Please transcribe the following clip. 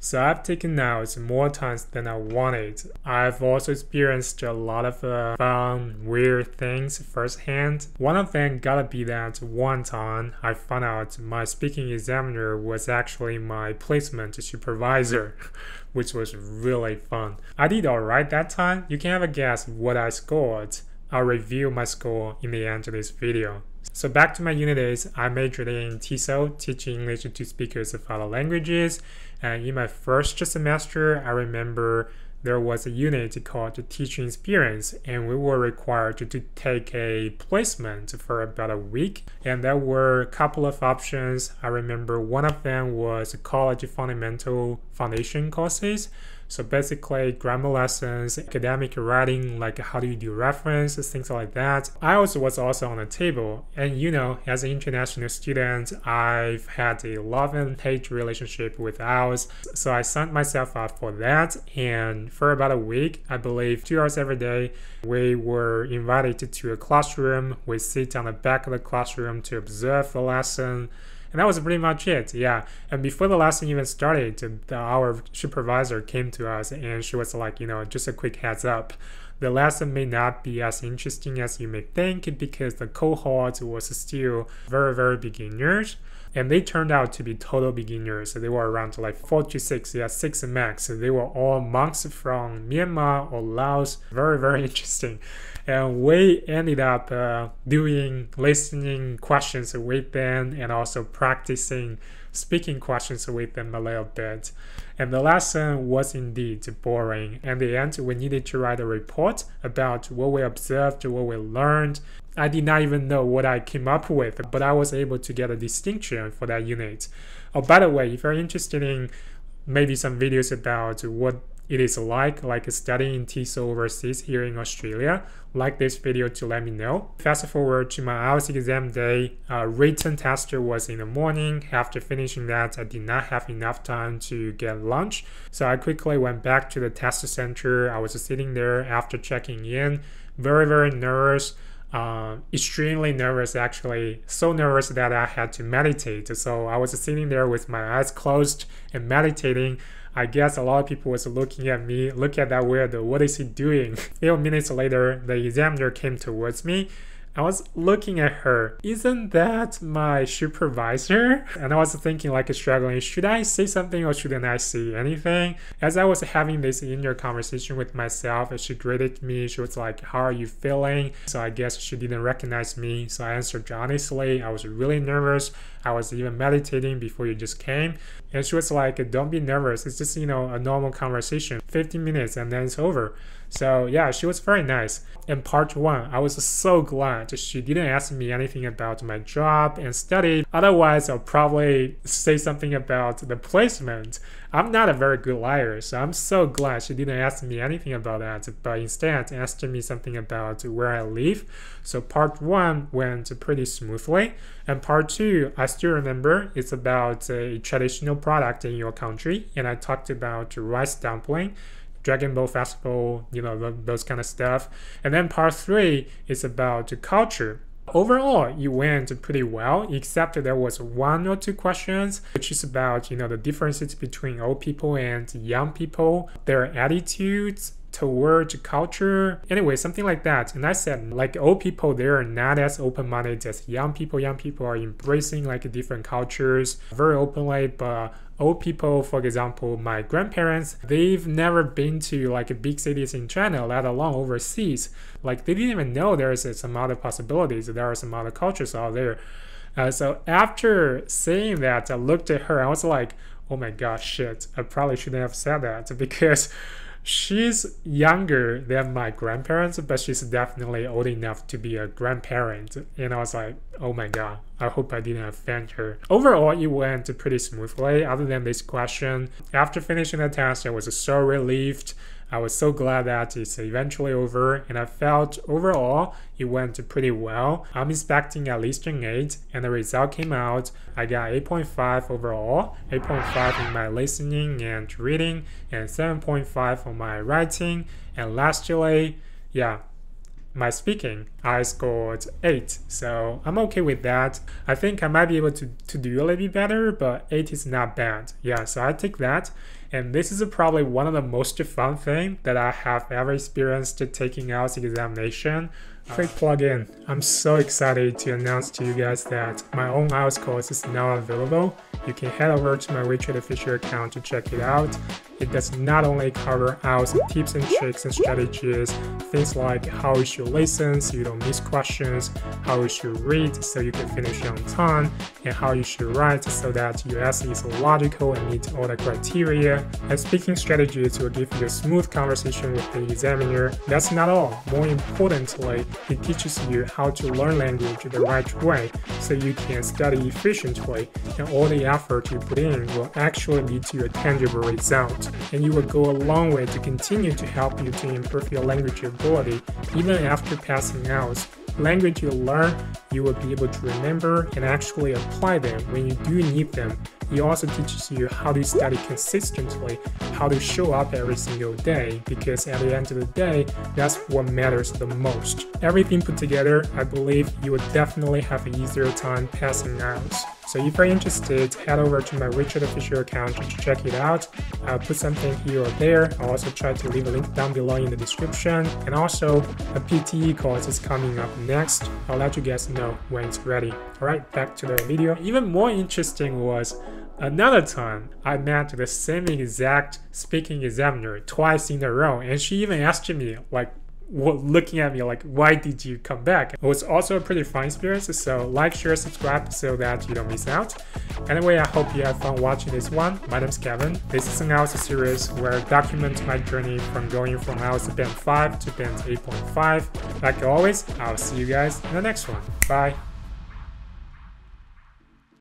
So I've taken notes more times than I wanted. I've also experienced a lot of fun, weird things firsthand. One of them gotta be that one time I found out my speaking examiner was actually my placement supervisor, which was really fun. I did alright that time. You can have a guess what I scored. I'll review my score in the end of this video. So back to my uni days, I majored in TESOL, teaching English to speakers of other languages. And in my first semester, I remember there was a unit called Teaching Experience, and we were required to take a placement for about a week. And there were a couple of options. I remember one of them was college fundamental foundation courses. So basically grammar lessons, academic writing, like how do you do reference, things like that. IELTS was also on the table. And you know, as an international student, I've had a love and hate relationship with IELTS. So I signed myself up for that. And for about a week, I believe 2 hours every day, we were invited to a classroom. We sit on the back of the classroom to observe the lesson. And that was pretty much it, yeah. And before the lesson even started, our supervisor came to us and she was like, you know, just a quick heads up. The lesson may not be as interesting as you may think because the cohort was still very, very beginners. And they turned out to be total beginners. So they were around like 4 to 6, yeah, 6 max. So they were all monks from Myanmar or Laos. Very, very interesting. And we ended up doing listening questions with them and also practicing speaking questions with them a little bit. And the lesson was indeed boring. In the end, we needed to write a report about what we observed, what we learned. I did not even know what I came up with, but I was able to get a distinction for that unit. Oh, by the way, if you're interested in maybe some videos about what it is like studying in TESOL overseas here in Australia, like this video to let me know. Fast forward to my IELTS exam day, written test was in the morning. After finishing that, I did not have enough time to get lunch. So I quickly went back to the test center. I was sitting there after checking in, very, very nervous. Extremely nervous, actually, so nervous that I had to meditate. So I was sitting there with my eyes closed and meditating. I guess a lot of people was looking at me, look at that weirdo, what is he doing? A few minutes later, the examiner came towards me. I was looking at her. Isn't that my supervisor? And I was thinking, like, struggling, should I say something or shouldn't I say anything? As I was having this inner conversation with myself, she greeted me. She was like, how are you feeling? So I guess she didn't recognize me. So I answered honestly. I was really nervous. I was even meditating before you just came. And she was like, don't be nervous. It's just, you know, a normal conversation. 15 minutes and then it's over. So yeah, she was very nice. In part 1, I was so glad she didn't ask me anything about my job and study. Otherwise, I'll probably say something about the placement. I'm not a very good liar, so I'm so glad she didn't ask me anything about that, but instead asked me something about where I live. So part 1 went pretty smoothly. And part 2, I still remember, it's about a traditional product in your country. And I talked about rice dumpling, Dragon Ball Festival, you know, those kind of stuff. And then part 3 is about culture. Overall, it went pretty well, except there was 1 or 2 questions, which is about, you know, the differences between old people and young people, their attitudes toward culture, anyway, something like that. And I said, like, old people, they're not as open-minded as young people. Young people are embracing like different cultures very openly, but old people, for example, my grandparents, they've never been to like big cities in China, let alone overseas. Like, they didn't even know there's some other possibilities, there are some other cultures out there. So after saying that, I looked at her, I was like, oh my gosh, shit, I probably shouldn't have said that, because she's younger than my grandparents, but she's definitely old enough to be a grandparent. And I was like, oh my god, I hope I didn't offend her. Overall, it went pretty smoothly, other than this question. After finishing the test, I was so relieved. I was so glad that it's eventually over, and I felt overall it went pretty well. I'm expecting at least an 8, and the result came out. I got 8.5 overall, 8.5 in my listening and reading, and 7.5 on my writing. And lastly, yeah, my speaking, I scored 8, so I'm okay with that. I think I might be able to do a little bit better, but 8 is not bad. Yeah, so I take that. And this is probably one of the most fun things that I have ever experienced taking IELTS examination. Quick plug-in. I'm so excited to announce to you guys that my own IELTS course is now available. You can head over to my WeChat official account to check it out. It does not only cover IELTS tips and tricks and strategies, things like how you should listen so you don't miss questions, how you should read so you can finish on time, and how you should write so that your essay is logical and meets all the criteria. And speaking strategies will give you a smooth conversation with the examiner. That's not all. More importantly, it teaches you how to learn language the right way so you can study efficiently, and all the effort you put in will actually lead to a tangible result. And you will go a long way to continue to help you to improve your language ability even after passing IELTS. Language you learn, you will be able to remember and actually apply them when you do need them. It also teaches you how to study consistently, how to show up every single day, because at the end of the day, that's what matters the most. Everything put together, I believe you will definitely have an easier time passing IELTS. So if you're interested, head over to my WeChat official account to check it out. I'll put something here or there. I'll also try to leave a link down below in the description. And also, a PTE course is coming up next. I'll let you guys know when it's ready. Alright, back to the video. Even more interesting was another time I met the same exact speaking examiner twice in a row, and she even asked me looking at me like, why did you come back? It was also a pretty fun experience, so like, share, subscribe so that you don't miss out. Anyway, I hope you have fun watching this one. My name's Kevin. This is an IELTS series where I document my journey from going from IELTS Band 5 to Band 8.5. Like always, I'll see you guys in the next one. Bye!